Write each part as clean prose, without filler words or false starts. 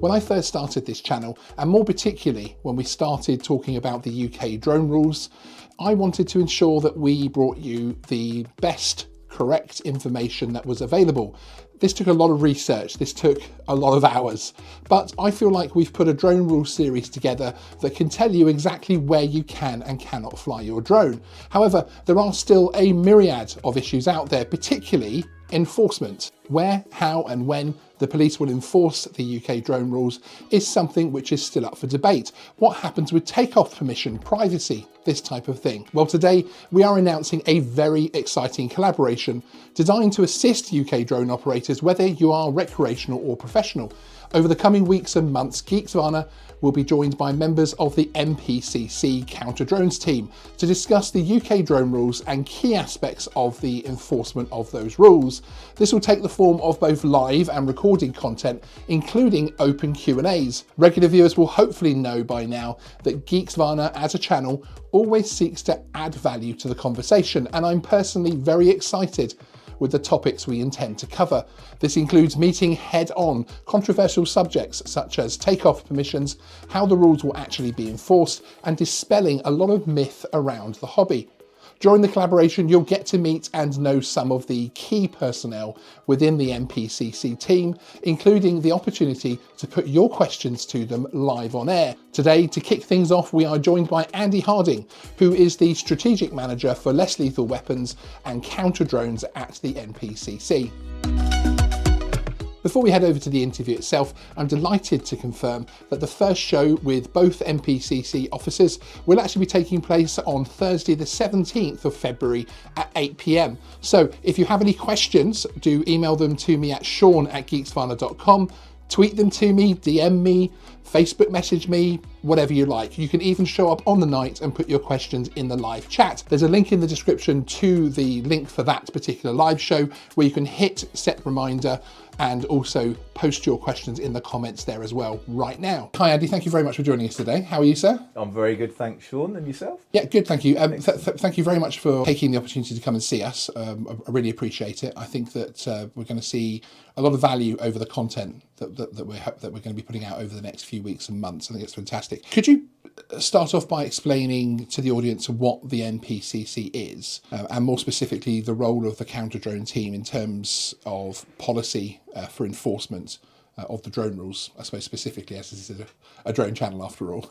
When I first started this channel, and more particularly when we started talking about the UK drone rules, I wanted to ensure that we brought you the best, correct information that was available. This took a lot of research, this took a lot of hours, but I feel like we've put a drone rules series together that can tell you exactly where you can and cannot fly your drone. However, there are still a myriad of issues out there, particularly enforcement. Where, how and when the police will enforce the UK drone rules is something which is still up for debate. What happens with takeoff permission, privacy, this type of thing? Well, today we are announcing a very exciting collaboration designed to assist UK drone operators, whether you are recreational or professional. Over the coming weeks and months, Geeksvana will be joined by members of the NPCC Counter Drones team to discuss the UK drone rules and key aspects of the enforcement of those rules. This will take the form of both live and recorded content, including open Q&As. Regular viewers will hopefully know by now that Geeksvana as a channel always seeks to add value to the conversation, and I'm personally very excited with the topics we intend to cover. This includes meeting head-on controversial subjects such as takeoff permissions, how the rules will actually be enforced, and dispelling a lot of myth around the hobby. During the collaboration, you'll get to meet and know some of the key personnel within the NPCC team, including the opportunity to put your questions to them live on air. Today, to kick things off, we are joined by Andy Harding, who is the Strategic Manager for Less Lethal Weapons and Counter Drones at the NPCC. Before we head over to the interview itself, I'm delighted to confirm that the first show with both NPCC officers will actually be taking place on Thursday the 17th of February at 8 p.m. So if you have any questions, do email them to me at sean@geeksvana.com, tweet them to me, DM me, Facebook message me, whatever you like. You can even show up on the night and put your questions in the live chat. There's a link in the description to the link for that particular live show where you can hit set reminder and also post your questions in the comments there as well right now. Hi Andy, thank you very much for joining us today. How are you, sir? I'm very good, thanks, Sean. And yourself? Yeah, good, thank you. Thank you very much for taking the opportunity to come and see us. I really appreciate it. I think that we're going to see a lot of value over the content that we're going to be putting out over the next few weeks and months. I think it's fantastic. Could you start off by explaining to the audience what the NPCC is, and more specifically the role of the counter drone team in terms of policy for enforcement of the drone rules, I suppose specifically as this is a drone channel after all.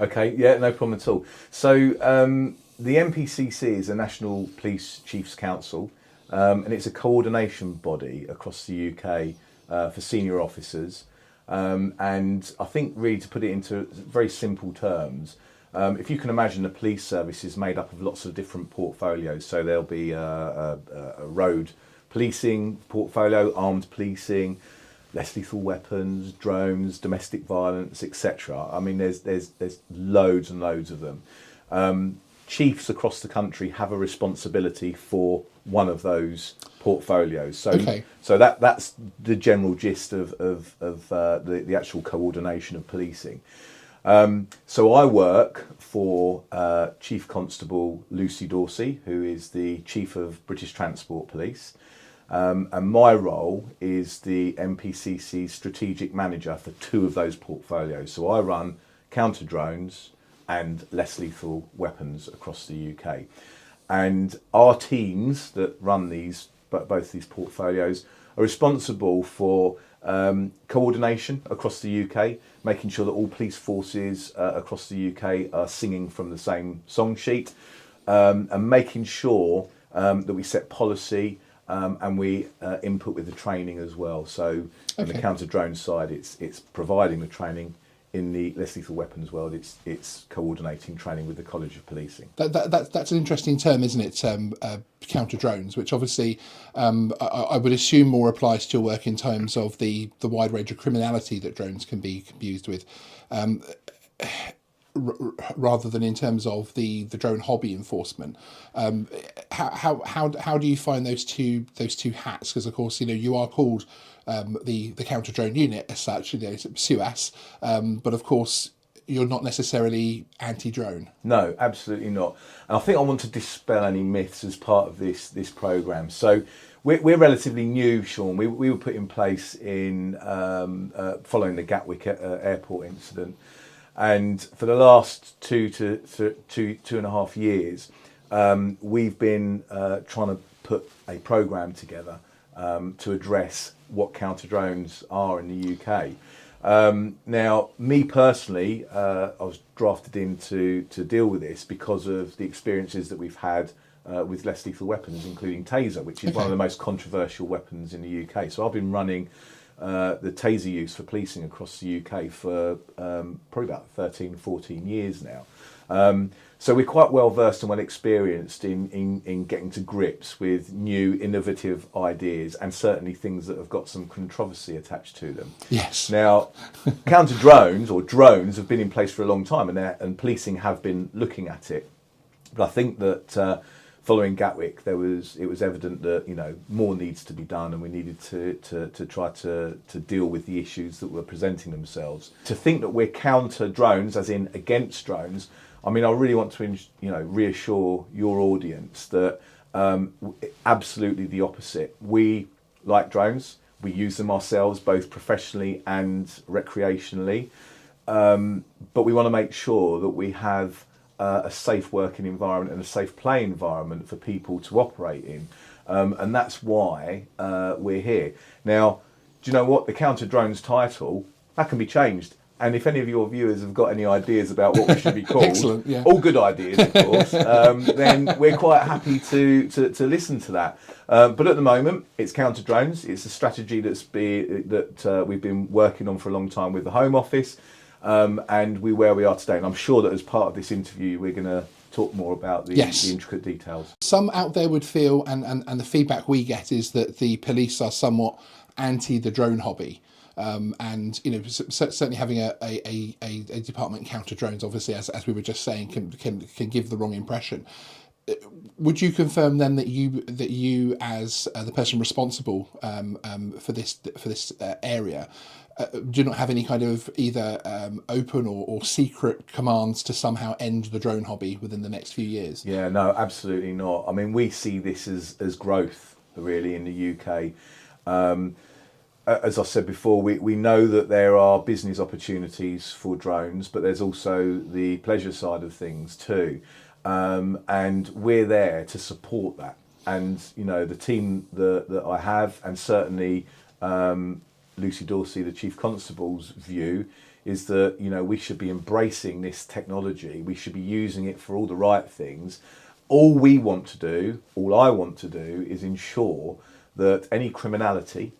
Okay, yeah, no problem at all. So the NPCC is a National Police Chiefs Council, and it's a coordination body across the UK for senior officers. And I think really to put it into very simple terms, if you can imagine the police service is made up of lots of different portfolios. So there'll be a road policing portfolio, armed policing, less lethal weapons, drones, domestic violence, etc. I mean, there's loads and loads of them. Chiefs across the country have a responsibility for one of those portfolios. So, okay. So that's the general gist of the actual coordination of policing. So I work for Chief Constable Lucy Dorsey, who is the Chief of British Transport Police. And my role is the NPCC Strategic Manager for two of those portfolios. So I run counter drones and less lethal weapons across the UK. And our teams that run both these portfolios are responsible for coordination across the UK, making sure that all police forces across the UK are singing from the same song sheet, and making sure that we set policy and we input with the training as well. So on the counter drone side, it's providing the training. In the less lethal weapons world, it's coordinating training with the College of Policing. That's an interesting term, isn't it? Counter drones, which obviously I would assume more applies to your work in terms of the wide range of criminality that drones can be used with, rather than in terms of the drone hobby enforcement. How do you find those two hats? Because of course, you are called the counter drone unit as such, it's CUAS, but of course you're not necessarily anti-drone. No, absolutely not. And I think I want to dispel any myths as part of this programme. So we're relatively new, Sean. We were put in place in following the Gatwick airport incident, and for the last two and a half years, we've been trying to put a programme together to address what counter drones are in the UK. Now, me personally, I was drafted in to deal with this because of the experiences that we've had with less lethal weapons, including taser, which is one of the most controversial weapons in the UK. So I've been running the taser use for policing across the UK for probably about 13, 14 years now. So we're quite well versed and well experienced in getting to grips with new innovative ideas, and certainly things that have got some controversy attached to them. Yes. Now, counter drones or drones have been in place for a long time, and policing have been looking at it. But I think that following Gatwick, it was evident that more needs to be done, and we needed to try to deal with the issues that were presenting themselves. To think that we're counter drones, as in against drones, I mean, I really want to reassure your audience that absolutely the opposite. We like drones. We use them ourselves, both professionally and recreationally. But we want to make sure that we have a safe working environment and a safe play environment for people to operate in. And that's why we're here. Now, do you know what? The Counter Drones title, that can be changed. And if any of your viewers have got any ideas about what we should be called, Excellent, yeah. all good ideas, of course, then we're quite happy to listen to that. But at the moment, it's Counter Drones. It's a strategy that we've been working on for a long time with the Home Office, and where we are today. And I'm sure that as part of this interview, we're going to talk more about the intricate details. Some out there would feel, and the feedback we get is that the police are somewhat anti the drone hobby. And certainly having a department counter drones, obviously, as we were just saying, can give the wrong impression. Would you confirm then that you as the person responsible for this area do not have any kind of either open or secret commands to somehow end the drone hobby within the next few years? Yeah, no, absolutely not. I mean, we see this as growth really in the UK. As I said before, we know that there are business opportunities for drones, but there's also the pleasure side of things too. And we're there to support that. And, the team that I have, and certainly Lucy Dorsey, the Chief Constable's view, is that, we should be embracing this technology. We should be using it for all the right things. All I want to do is ensure that any criminality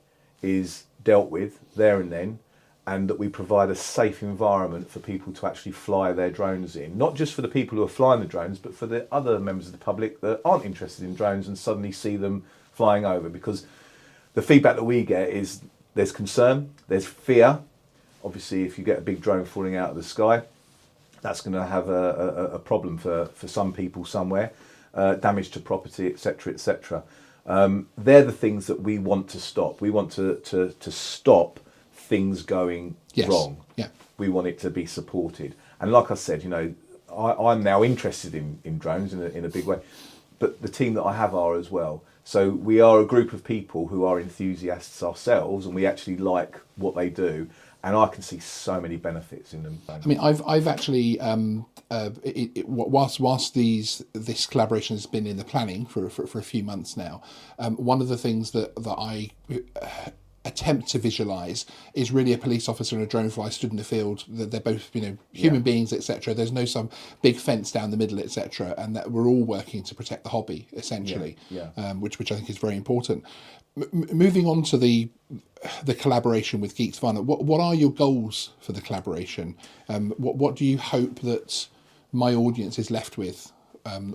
is dealt with there and then, and that we provide a safe environment for people to actually fly their drones in. Not just for the people who are flying the drones, but for the other members of the public that aren't interested in drones and suddenly see them flying over. Because the feedback that we get is there's concern, there's fear. Obviously, if you get a big drone falling out of the sky, that's going to have a problem for some people somewhere, damage to property, etc., etc. They're the things that we want to stop. We want to stop things going wrong. Yeah. We want it to be supported. And like I said, I'm now interested in drones in a big way, but the team that I have are as well. So we are a group of people who are enthusiasts ourselves, and we actually like what they do. And I can see so many benefits in them. I mean, I've actually, whilst this collaboration has been in the planning for a few months now, one of the things that I attempt to visualize is really a police officer and a drone fly stood in the field. They're both human beings, etc. There's no some big fence down the middle, etc. And that we're all working to protect the hobby essentially, which I think is very important. Moving on to the collaboration with Geeksvana, what are your goals for the collaboration? What do you hope that my audience is left with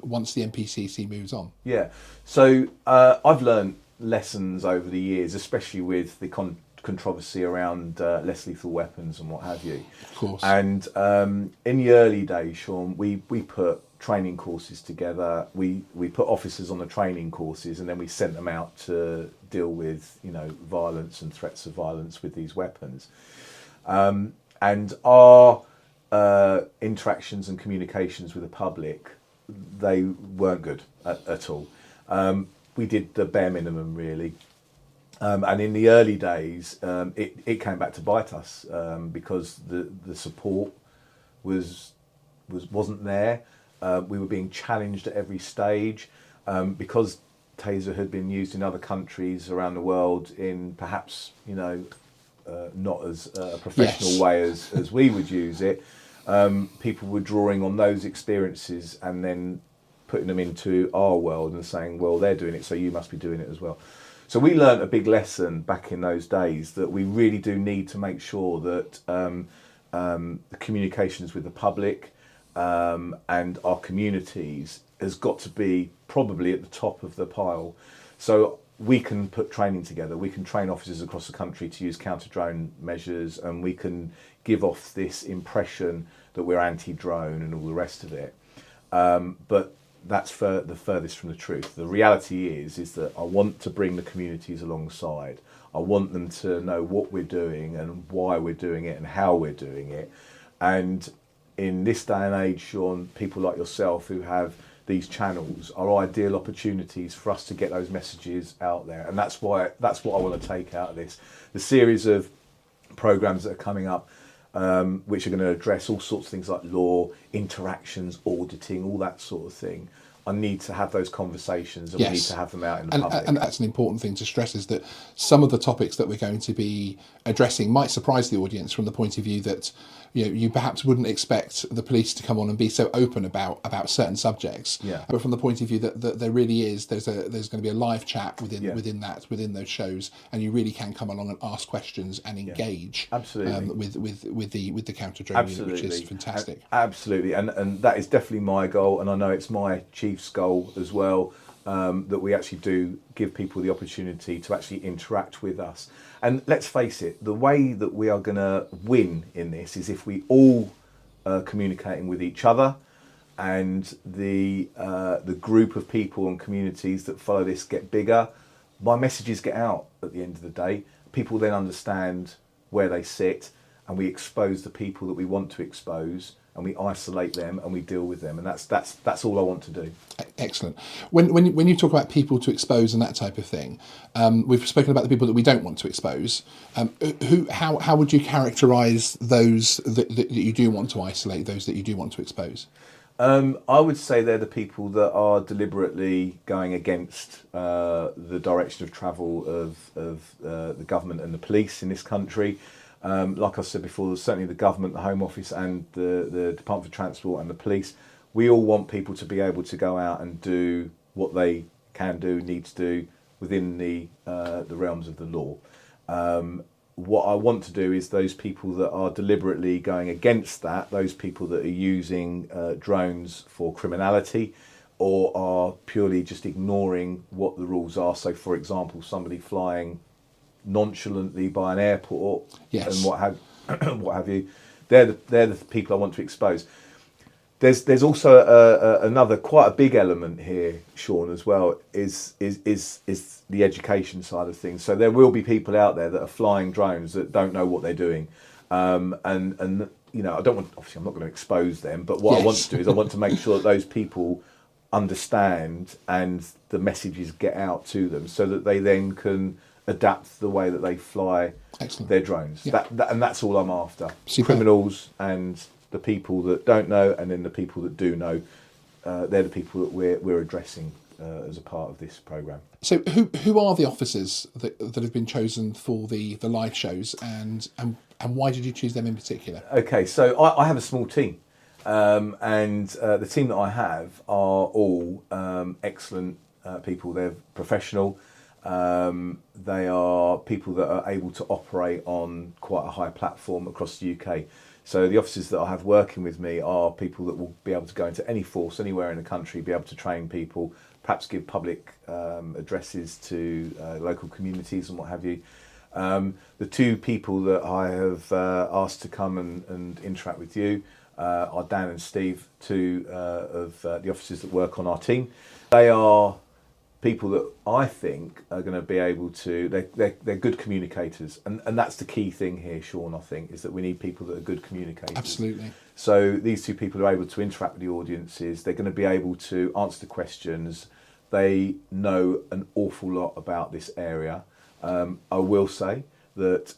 once the NPCC moves on? Yeah, so I've learned lessons over the years, especially with the controversy around less lethal weapons and what have you. Of course. And in the early days, Sean, we put training courses together. We put officers on the training courses, and then we sent them out to deal with violence and threats of violence with these weapons. And our interactions and communications with the public, they weren't good at all. we did the bare minimum really. And in the early days, it came back to bite us because the support wasn't there. We were being challenged at every stage because taser had been used in other countries around the world in perhaps not as a professional way as we would use it. People were drawing on those experiences and then putting them into our world and saying, well, they're doing it, so you must be doing it as well. So we learnt a big lesson back in those days that we really do need to make sure that the communications with the public and our communities has got to be probably at the top of the pile. So we can put training together. We can train officers across the country to use counter drone measures, and we can give off this impression that we're anti-drone and all the rest of it. But that's the furthest from the truth. The reality is that I want to bring the communities alongside. I want them to know what we're doing and why we're doing it and how we're doing it. And in this day and age, Sean, people like yourself who have these channels are ideal opportunities for us to get those messages out there. And that's what I want to take out of this. The series of programs that are coming up, which are going to address all sorts of things like law, interactions, auditing, all that sort of thing. I need to have those conversations, and we need to have them out in the public. And that's an important thing to stress, is that some of the topics that we're going to be addressing might surprise the audience from the point of view that you perhaps wouldn't expect the police to come on and be so open about certain subjects. Yeah. But from the point of view that there really is, there's going to be a live chat within those shows, and you really can come along and ask questions and engage. Absolutely. With the counter drone unit, which is fantastic. Absolutely, and that is definitely my goal, and I know it's my chief's goal as well, that we actually do give people the opportunity to actually interact with us. And let's face it, the way that we are going to win in this is if we all are communicating with each other, and the group of people and communities that follow this get bigger. My messages get out at the end of the day. People then understand where they sit, and we expose the people that we want to expose, and we isolate them and we deal with them, and that's all I want to do. Excellent. When you talk about people to expose and that type of thing, we've spoken about the people that we don't want to expose. How would you characterise those that you do want to isolate, those that you do want to expose? I would say they're the people that are deliberately going against the direction of travel of the government and the police in this country. Like I said before, certainly the government, the Home Office and the Department for Transport and the police, we all want people to be able to go out and do what they can do, need to do within the realms of the law. What I want to do is those people that are deliberately going against that, those people that are using drones for criminality or are purely just ignoring what the rules are. So, for example, somebody flying nonchalantly by an airport and what have you, they're the people I want to expose. There's also another quite a big element here, Sean, as well, is the education side of things. So there will be people out there that are flying drones that don't know what they're doing, and I don't want, obviously I'm not going to expose them, but what I want to do is I want to make sure that those people understand and the messages get out to them so that they then can adapt the way that they fly their drones. And that's all I'm after. Criminals and the people that don't know, and then the people that do know, they're the people that we're addressing as a part of this programme. So who are the officers that have been chosen for the live shows, and why did you choose them in particular? Okay, so I have a small team, and the team that I have are all excellent people. They're professional. They are people that are able to operate on quite a high platform across the UK. So the officers that I have working with me are people that will be able to go into any force anywhere in the country, be able to train people, perhaps give public addresses to local communities and what have you. The two people that I have asked to come and interact with you are Dan and Steve, two of the officers that work on our team. They are people that I think are going to be able to, they're good communicators, and that's the key thing here, Sean, I think, is that we need people that are good communicators. Absolutely. So these two people are able to interact with the audiences, they're going to be able to answer the questions, they know an awful lot about this area. I will say that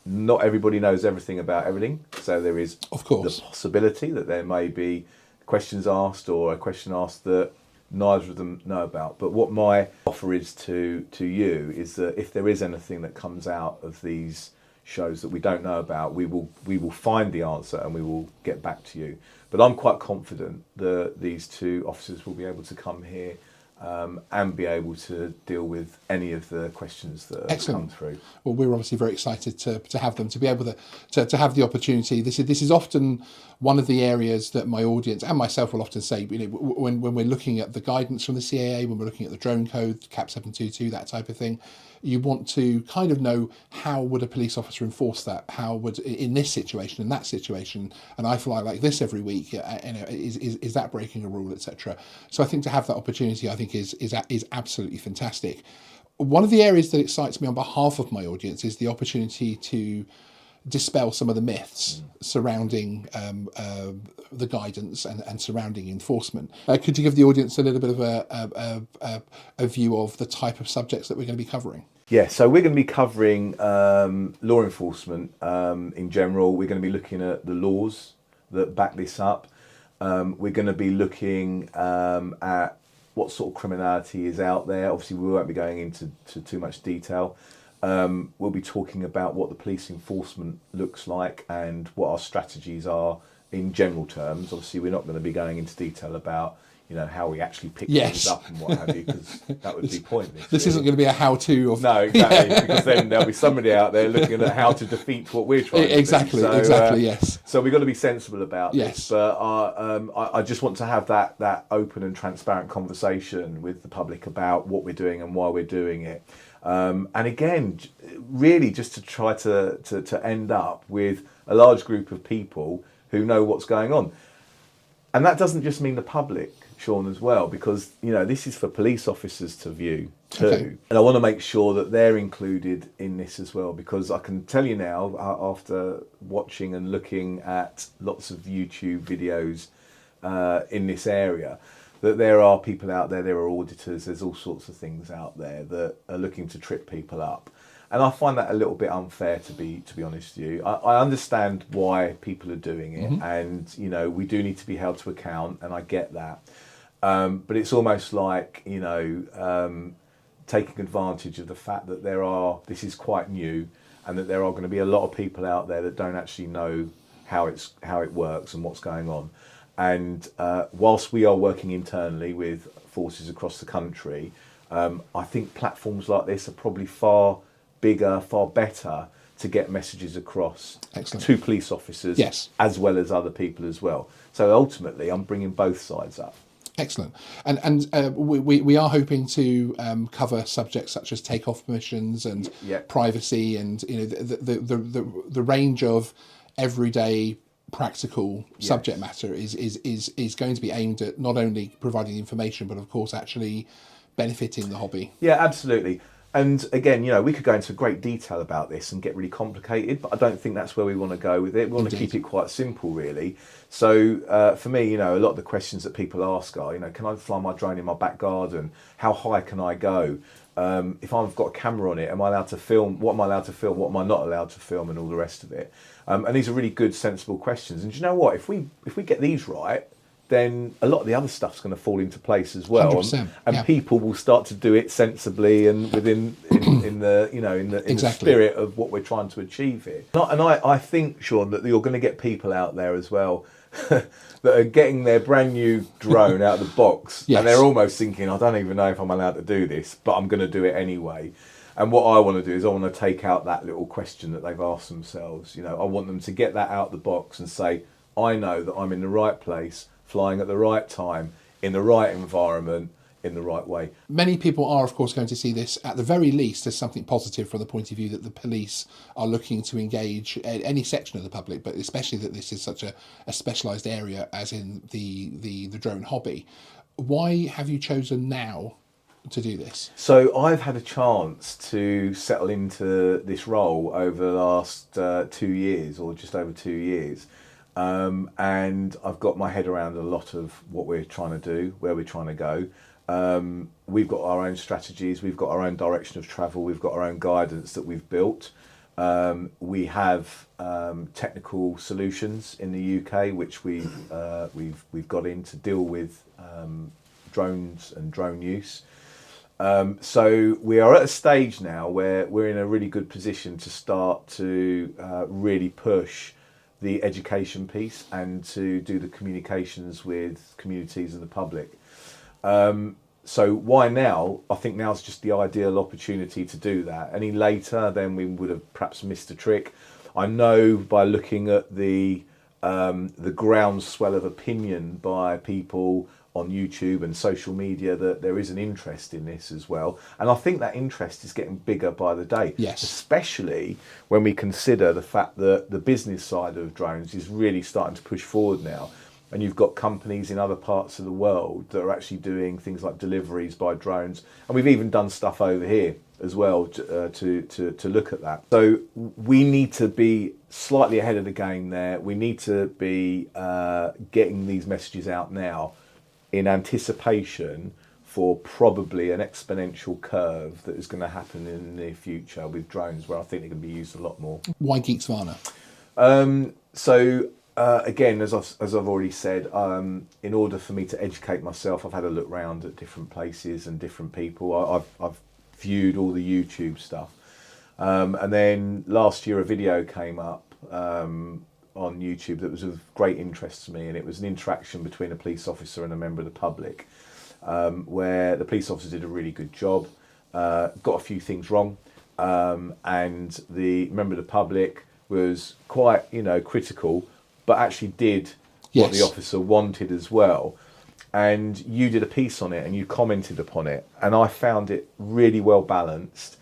not everybody knows everything about everything, so there is of course the possibility that there may be questions asked or a question asked that neither of them know about. But what my offer is to you is that if there is anything that comes out of these shows that we don't know about, we will find the answer and we will get back to you. But I'm quite confident that these two officers will be able to come here and be able to deal with any of the questions that have come through. Well, we're obviously very excited to have them, to be able to have the opportunity. This is often one of the areas that my audience and myself will often say, when we're looking at the guidance from the CAA, when we're looking at the drone code, CAP 722, that type of thing, you want to kind of know, how would a police officer enforce that? How would, in this situation, in that situation, and I fly like this every week, is that breaking a rule, etc. So I think to have that opportunity, I think is absolutely fantastic. One of the areas that excites me on behalf of my audience is the opportunity to dispel some of the myths surrounding the guidance and surrounding enforcement. Could you give the audience a little bit of a view of the type of subjects that we're going to be covering? Yeah, so we're going to be covering law enforcement in general. We're going to be looking at the laws that back this up. We're going to be looking at what sort of criminality is out there. Obviously, we won't be going into too much detail. We'll be talking about what the police enforcement looks like and what our strategies are in general terms. Obviously, we're not going to be going into detail about how we actually pick things up and what have you, because that would be pointless. This isn't going to be a how-to. No, exactly, because then there'll be somebody out there looking at how to defeat what we're trying to do. Exactly, yes. So we've got to be sensible about this. But I just want to have that open and transparent conversation with the public about what we're doing and why we're doing it. And again, really just to try to end up with a large group of people who know what's going on. And that doesn't just mean the public, Sean, as well, because this is for police officers to view too. Okay. And I want to make sure that they're included in this as well, because I can tell you now, after watching and looking at lots of YouTube videos in this area, that there are people out there, there are auditors, there's all sorts of things out there that are looking to trip people up. And I find that a little bit unfair, to be honest with you. I understand why people are doing it, and we do need to be held to account, and I get that. But it's almost like taking advantage of the fact that this is quite new, and that there are going to be a lot of people out there that don't actually know how it works and what's going on. And whilst we are working internally with forces across the country, I think platforms like this are probably far bigger, far better to get messages across to police officers, as well as other people as well. So ultimately, I'm bringing both sides up. Excellent. And we are hoping to cover subjects such as takeoff permissions and privacy, and the range of everyday practical subject matter is going to be aimed at not only providing information, but of course actually benefiting the hobby. Yeah, absolutely. And again, we could go into great detail about this and get really complicated, but I don't think that's where we want to go with it. We want to keep it quite simple, really. So for me, a lot of the questions that people ask are, can I fly my drone in my back garden? How high can I go? If I've got a camera on it, am I allowed to film? What am I allowed to film? What am I not allowed to film? And all the rest of it. And these are really good, sensible questions. And do you know what? If we get these right, then a lot of the other stuff's going to fall into place as well, and people will start to do it sensibly and within in the spirit of what we're trying to achieve here. And I think, Sean, that you're going to get people out there as well that are getting their brand new drone out of the box, and they're almost thinking, I don't even know if I'm allowed to do this, but I'm going to do it anyway. And what I want to do is I want to take out that little question that they've asked themselves. I want them to get that out of the box and say, I know that I'm in the right place, flying at the right time, in the right environment, in the right way. Many people are, of course, going to see this, at the very least, as something positive from the point of view that the police are looking to engage any section of the public, but especially that this is such a specialised area as in the drone hobby. Why have you chosen now to do this? So I've had a chance to settle into this role over the last 2 years, or just over 2 years. And I've got my head around a lot of what we're trying to do, where we're trying to go. We've got our own strategies, we've got our own direction of travel, we've got our own guidance that we've built. We have technical solutions in the UK which we've got in to deal with drones and drone use. So we are at a stage now where we're in a really good position to start to really push the education piece and to do the communications with communities and the public. So why now? I think now's just the ideal opportunity to do that. Any later, then we would have perhaps missed a trick. I know by looking at the groundswell of opinion by people on YouTube and social media that there is an interest in this as well. And I think that interest is getting bigger by the day. Yes. Especially when we consider the fact that the business side of drones is really starting to push forward now. And you've got companies in other parts of the world that are actually doing things like deliveries by drones. And we've even done stuff over here as well to look at that. So we need to be slightly ahead of the game there. We need to be getting these messages out now in anticipation for probably an exponential curve that is going to happen in the near future with drones, where I think they're going to be used a lot more. Why Geeksvana? Again, as I've already said, in order for me to educate myself, I've had a look round at different places and different people. I've viewed all the YouTube stuff. And then last year a video came up on YouTube that was of great interest to me, and it was an interaction between a police officer and a member of the public, where the police officer did a really good job, got a few things wrong, and the member of the public was quite, critical, but actually did what the officer wanted as well. And you did a piece on it and you commented upon it, and I found it really well balanced.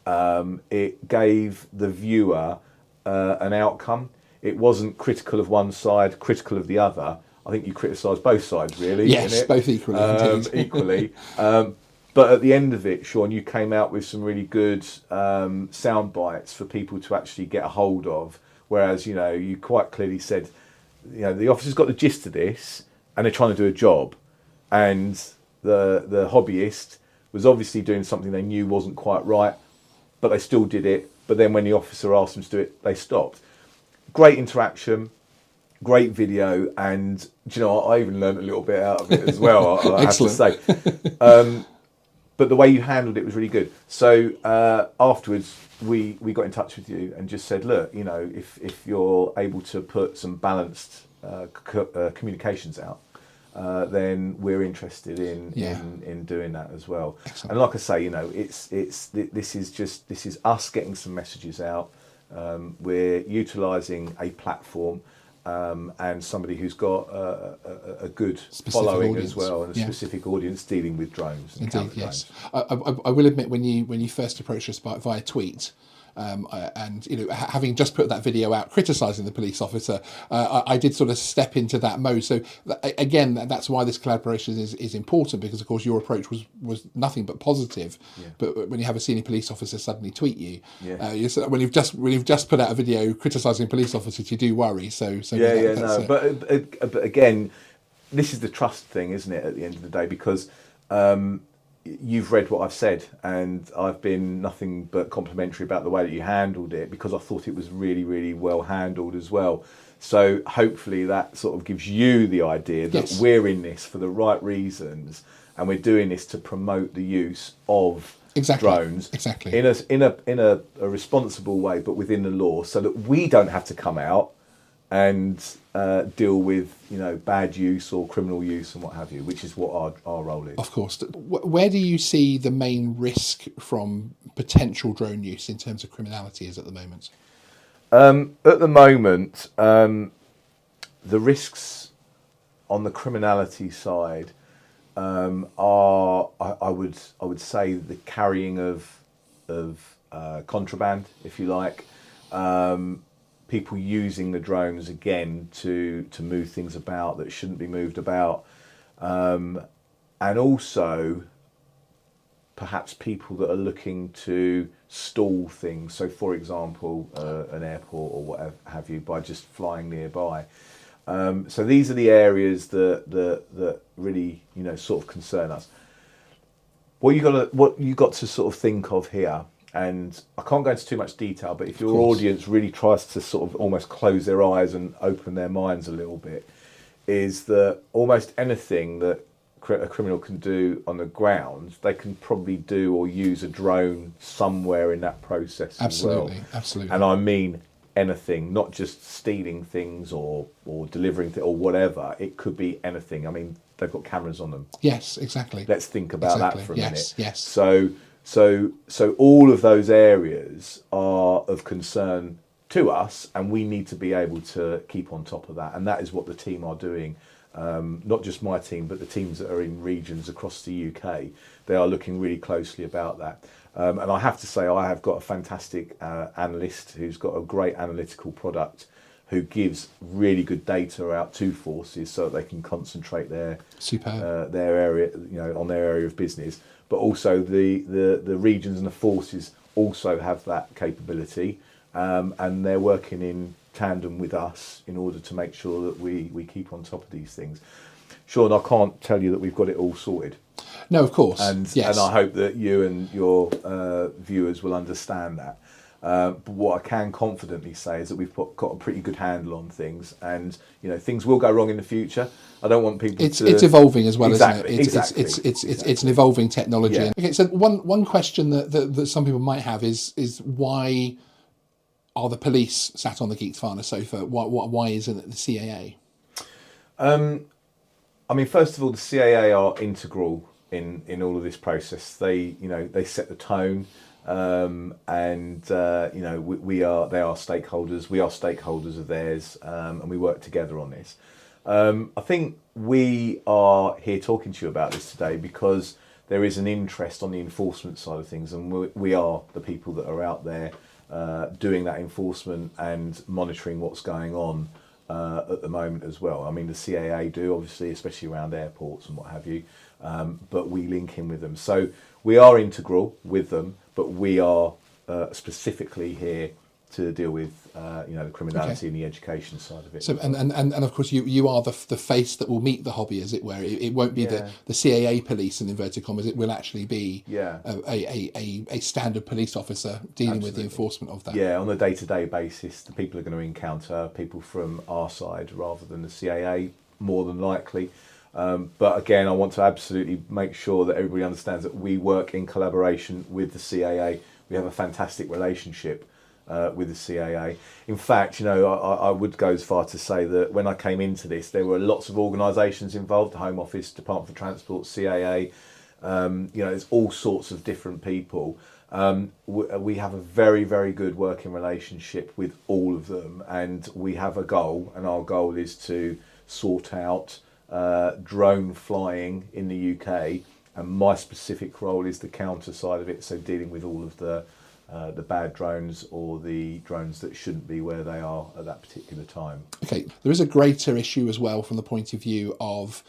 It gave the viewer an outcome. It wasn't critical of one side, critical of the other. I think you criticised both sides, really. Yes, both equally. Equally. But at the end of it, Sean, you came out with some really good sound bites for people to actually get a hold of. Whereas, you quite clearly said, the officer's got the gist of this and they're trying to do a job. And the hobbyist was obviously doing something they knew wasn't quite right, but they still did it. But then when the officer asked them to do it, they stopped. Great interaction, great video, and I even learned a little bit out of it as well. I have to say. But the way you handled it was really good. So afterwards, we got in touch with you and just said, look, if you're able to put some balanced communications out, then we're interested in doing that as well. Excellent. And like I say, this is us getting some messages out. We're utilising a platform and somebody who's got a good specific following audience as well, and a specific audience dealing with drones. And indeed, yes. I will admit, when you first approached us via tweet, and having just put that video out criticising the police officer, I did sort of step into that mode. So again, that's why this collaboration is important, because of course your approach was nothing but positive. Yeah. But when you have a senior police officer suddenly tweet you, when you've just put out a video criticising police officers, you do worry. But again, this is the trust thing, isn't it? At the end of the day, because you've read what I've said, and I've been nothing but complimentary about the way that you handled it, because I thought it was really, really well handled as well. So hopefully that sort of gives you the idea that we're in this for the right reasons, and we're doing this to promote the use of drones in a responsible way, but within the law, so that we don't have to come out and deal with bad use or criminal use and what have you, which is what our role is. Of course. Where do you see the main risk from potential drone use in terms of criminality is at the moment? At the moment, the risks on the criminality side are, I would say, the carrying of contraband, if you like. People using the drones again to move things about that shouldn't be moved about, and also perhaps people that are looking to stall things. So, for example, an airport or whatever have you, by just flying nearby. So these are the areas that really sort of concern us. What you got to sort of think of here, and I can't go into too much detail, but if your audience really tries to sort of almost close their eyes and open their minds a little bit, is that almost anything that a criminal can do on the ground, they can probably do or use a drone somewhere in that process as well. Absolutely. And I mean anything, not just stealing things or delivering or whatever. It could be anything. I mean, they've got cameras on them. Yes, exactly. Let's think about that for a minute. Yes. So all of those areas are of concern to us, and we need to be able to keep on top of that. And that is what the team are doing. Not just my team, but the teams that are in regions across the UK. They are looking really closely about that. And I have to say, I have got a fantastic analyst who's got a great analytical product, who gives really good data out to forces so that they can concentrate their area, on their area of business. But also the regions and the forces also have that capability, and they're working in tandem with us in order to make sure that we keep on top of these things. Sean, I can't tell you that we've got it all sorted. No, of course. And I hope that you and your viewers will understand that. But what I can confidently say is that we've got a pretty good handle on things, and things will go wrong in the future. I don't want people to... It's evolving as well, exactly, isn't it? It's an evolving technology. Yeah. Okay, so one question that some people might have is why are the police sat on the Geeksvana sofa? Why isn't it the CAA? I mean, first of all, the CAA are integral in all of this process. They set the tone. They are stakeholders. We are stakeholders of theirs, and we work together on this. I think we are here talking to you about this today because there is an interest on the enforcement side of things, and we are the people that are out there doing that enforcement and monitoring what's going on at the moment as well. I mean, the CAA do, obviously, especially around airports and what have you, but we link in with them. So we are integral with them, but we are specifically here to deal with the criminality and the education side of it. So and of course you are the face that will meet the hobby, as it were. It won't be the CAA police in inverted commas. It will actually be a standard police officer dealing with the enforcement of that. Yeah, on a day-to-day basis, the people are going to encounter people from our side rather than the CAA, more than likely. But again, I want to absolutely make sure that everybody understands that we work in collaboration with the CAA. We have a fantastic relationship with the CAA. In fact, I would go as far to say that when I came into this, there were lots of organisations involved: the Home Office, Department for Transport, CAA. There's all sorts of different people. We have a very, very good working relationship with all of them, and we have a goal, and our goal is to sort out drone flying in the UK, and my specific role is the counter side of it, so dealing with all of the bad drones or the drones that shouldn't be where they are at that particular time. Okay, there is a greater issue as well from the point of view of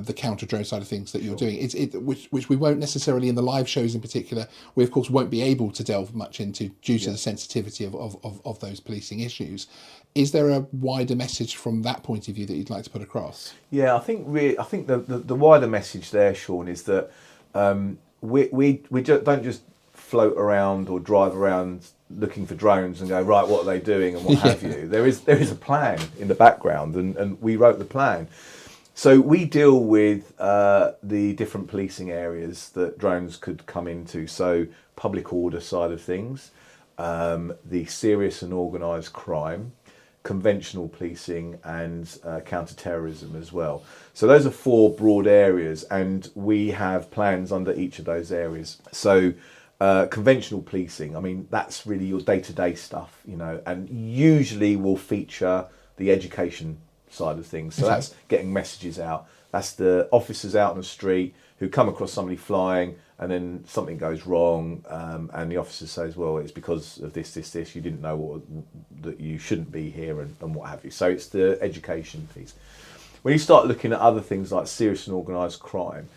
the counter drone side of things that you're doing. Which we won't necessarily, in the live shows in particular, we of course won't be able to delve much into due to the sensitivity of those policing issues. Is there a wider message from that point of view that you'd like to put across? Yeah, I think the wider message there, Sean, is that we don't just float around or drive around looking for drones and go, right, what are they doing and what have you. There is a plan in the background, and we wrote the plan. So we deal with the different policing areas that drones could come into. So public order side of things, the serious and organised crime, conventional policing, and counter-terrorism as well. So those are four broad areas, and we have plans under each of those areas. So conventional policing, I mean, that's really your day-to-day stuff, and usually will feature the education side of things. So that's getting messages out. That's the officers out on the street who come across somebody flying, and then something goes wrong, and the officer says, well, it's because of this, you didn't know that you shouldn't be here, and what have you. So it's the education piece. When you start looking at other things like serious and organised crime,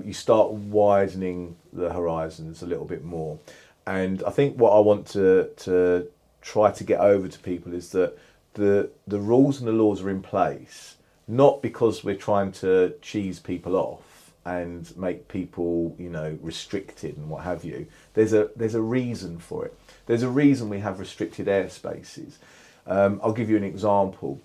you start widening the horizons a little bit more. And I think what I want to try to get over to people is that the rules and the laws are in place, not because we're trying to cheese people off and make people, restricted and what have you, there's a reason for it. There's a reason we have restricted airspaces. I'll give you an example.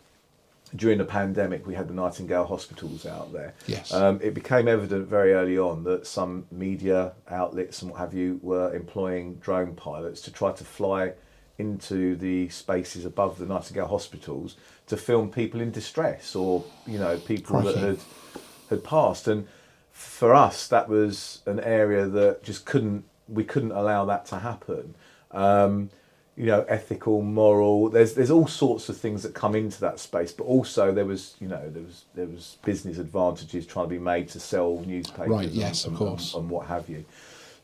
During the pandemic, we had the Nightingale hospitals out there. Yes. It became evident very early on that some media outlets and what have you were employing drone pilots to try to fly into the spaces above the Nightingale hospitals to film people in distress, or people Crikey. that had passed. And for us, that was an area that just we couldn't allow that to happen. Ethical, moral. There's all sorts of things that come into that space, but also there was business advantages trying to be made to sell newspapers, Right? Yes, of course, and what have you.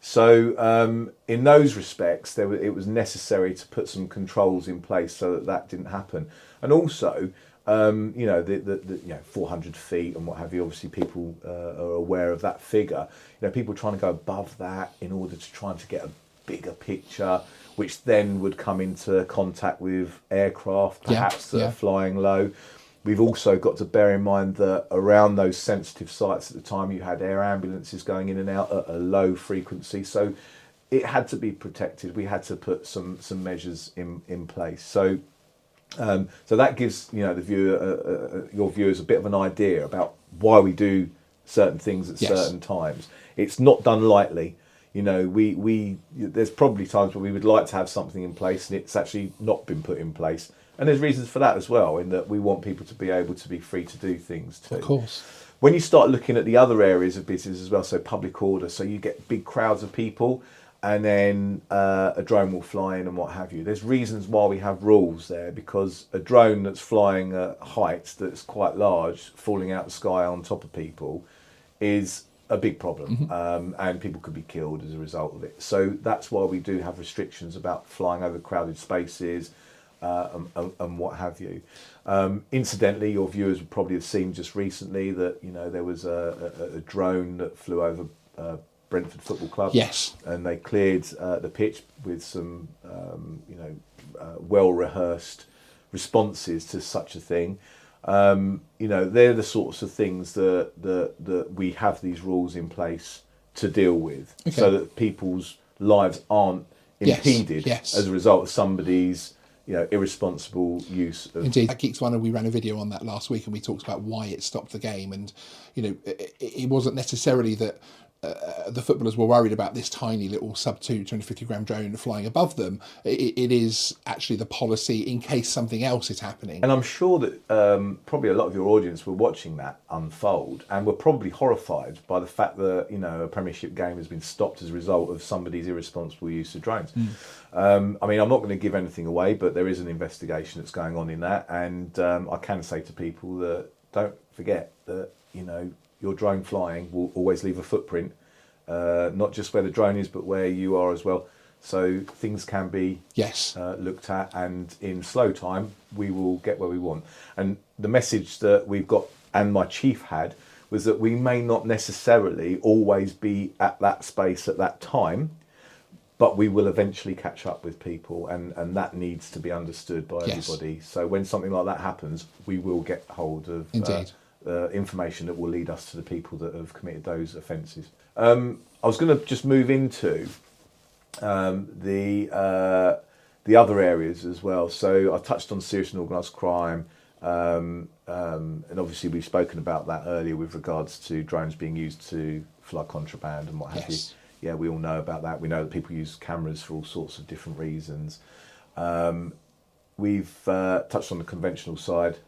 So in those respects, it was necessary to put some controls in place so that didn't happen. And also, the 400 feet and what have you. Obviously, people are aware of that figure. People trying to go above that in order to try to get a bigger picture, which then would come into contact with aircraft, perhaps that are flying low. We've also got to bear in mind that around those sensitive sites at the time, you had air ambulances going in and out at a low frequency, so it had to be protected. We had to put some measures in place. So that gives the viewer, your viewers, a bit of an idea about why we do certain things at certain times. It's not done lightly. There's probably times where we would like to have something in place and it's actually not been put in place. And there's reasons for that as well, in that we want people to be able to be free to do things too. Of course. When you start looking at the other areas of business as well, so public order, so you get big crowds of people and then a drone will fly in and what have you. There's reasons why we have rules there, because a drone that's flying at heights that's quite large, falling out the sky on top of people, is a big problem, and people could be killed as a result of it. So that's why we do have restrictions about flying over crowded spaces and what have you. Incidentally, your viewers would probably have seen just recently that there was a drone that flew over Brentford Football Club. Yes. And they cleared the pitch with some well-rehearsed responses to such a thing. They're the sorts of things that we have these rules in place to deal with, so that people's lives aren't impeded as a result of somebody's irresponsible use of... Indeed. At Geeksvana, we ran a video on that last week and we talked about why it stopped the game. And, it wasn't necessarily that the footballers were worried about this tiny little sub 250 gram drone flying above them. It is actually the policy in case something else is happening. And I'm sure that probably a lot of your audience were watching that unfold and were probably horrified by the fact that a Premiership game has been stopped as a result of somebody's irresponsible use of drones. I'm not going to give anything away, but there is an investigation that's going on in that, and I can say to people that don't forget that your drone flying will always leave a footprint, not just where the drone is, but where you are as well. So things can be looked at, and in slow time, we will get where we want. And the message that we've got, and my chief had, was that we may not necessarily always be at that space at that time, but we will eventually catch up with people, and that needs to be understood by everybody. So when something like that happens, we will get hold of information that will lead us to the people that have committed those offences. I was going to just move into the other areas as well. So I touched on serious and organised crime, and obviously we've spoken about that earlier with regards to drones being used to fly contraband and what have you. Yeah, we all know about that. We know that people use cameras for all sorts of different reasons. We've touched on the conventional side,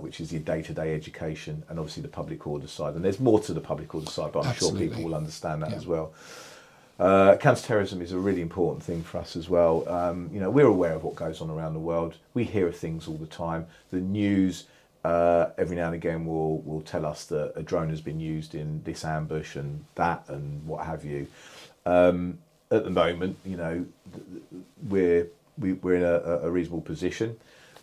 which is your day-to-day education, and obviously the public order side. And there's more to the public order side, but I'm sure people will understand that as well. Counter-terrorism is a really important thing for us as well. We're aware of what goes on around the world. We hear of things all the time. The news every now and again will tell us that a drone has been used in this ambush and that and what have you. At the moment, we're in a reasonable position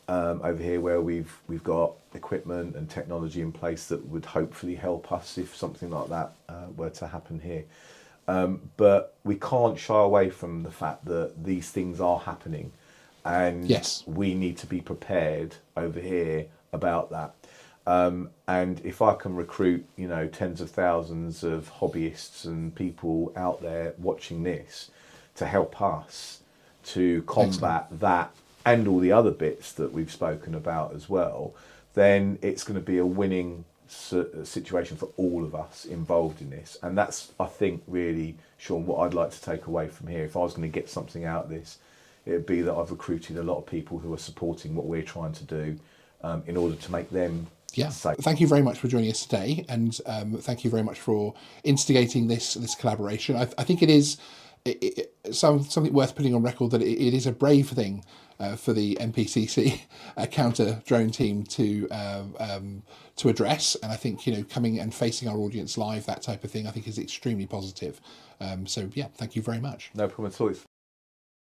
over here where we've got equipment and technology in place that would hopefully help us if something like that were to happen here. But we can't shy away from the fact that these things are happening, and we need to be prepared over here about that. And if I can recruit, you know, tens of thousands of hobbyists and people out there watching this to help us to combat that and all the other bits that we've spoken about as well, then it's going to be a winning situation for all of us involved in this. And that's, I think, really, Sean, what I'd like to take away from here. If I was going to get something out of this, it would be that I've recruited a lot of people who are supporting what we're trying to do in order to make them safe. Thank you very much for joining us today, and thank you very much for instigating this collaboration. I think it is something worth putting on record that it is a brave thing for the NPCC Counter Drone team to address, and I think, you know, coming and facing our audience live, that type of thing, I think is extremely positive. So yeah, thank you very much. No problem at all.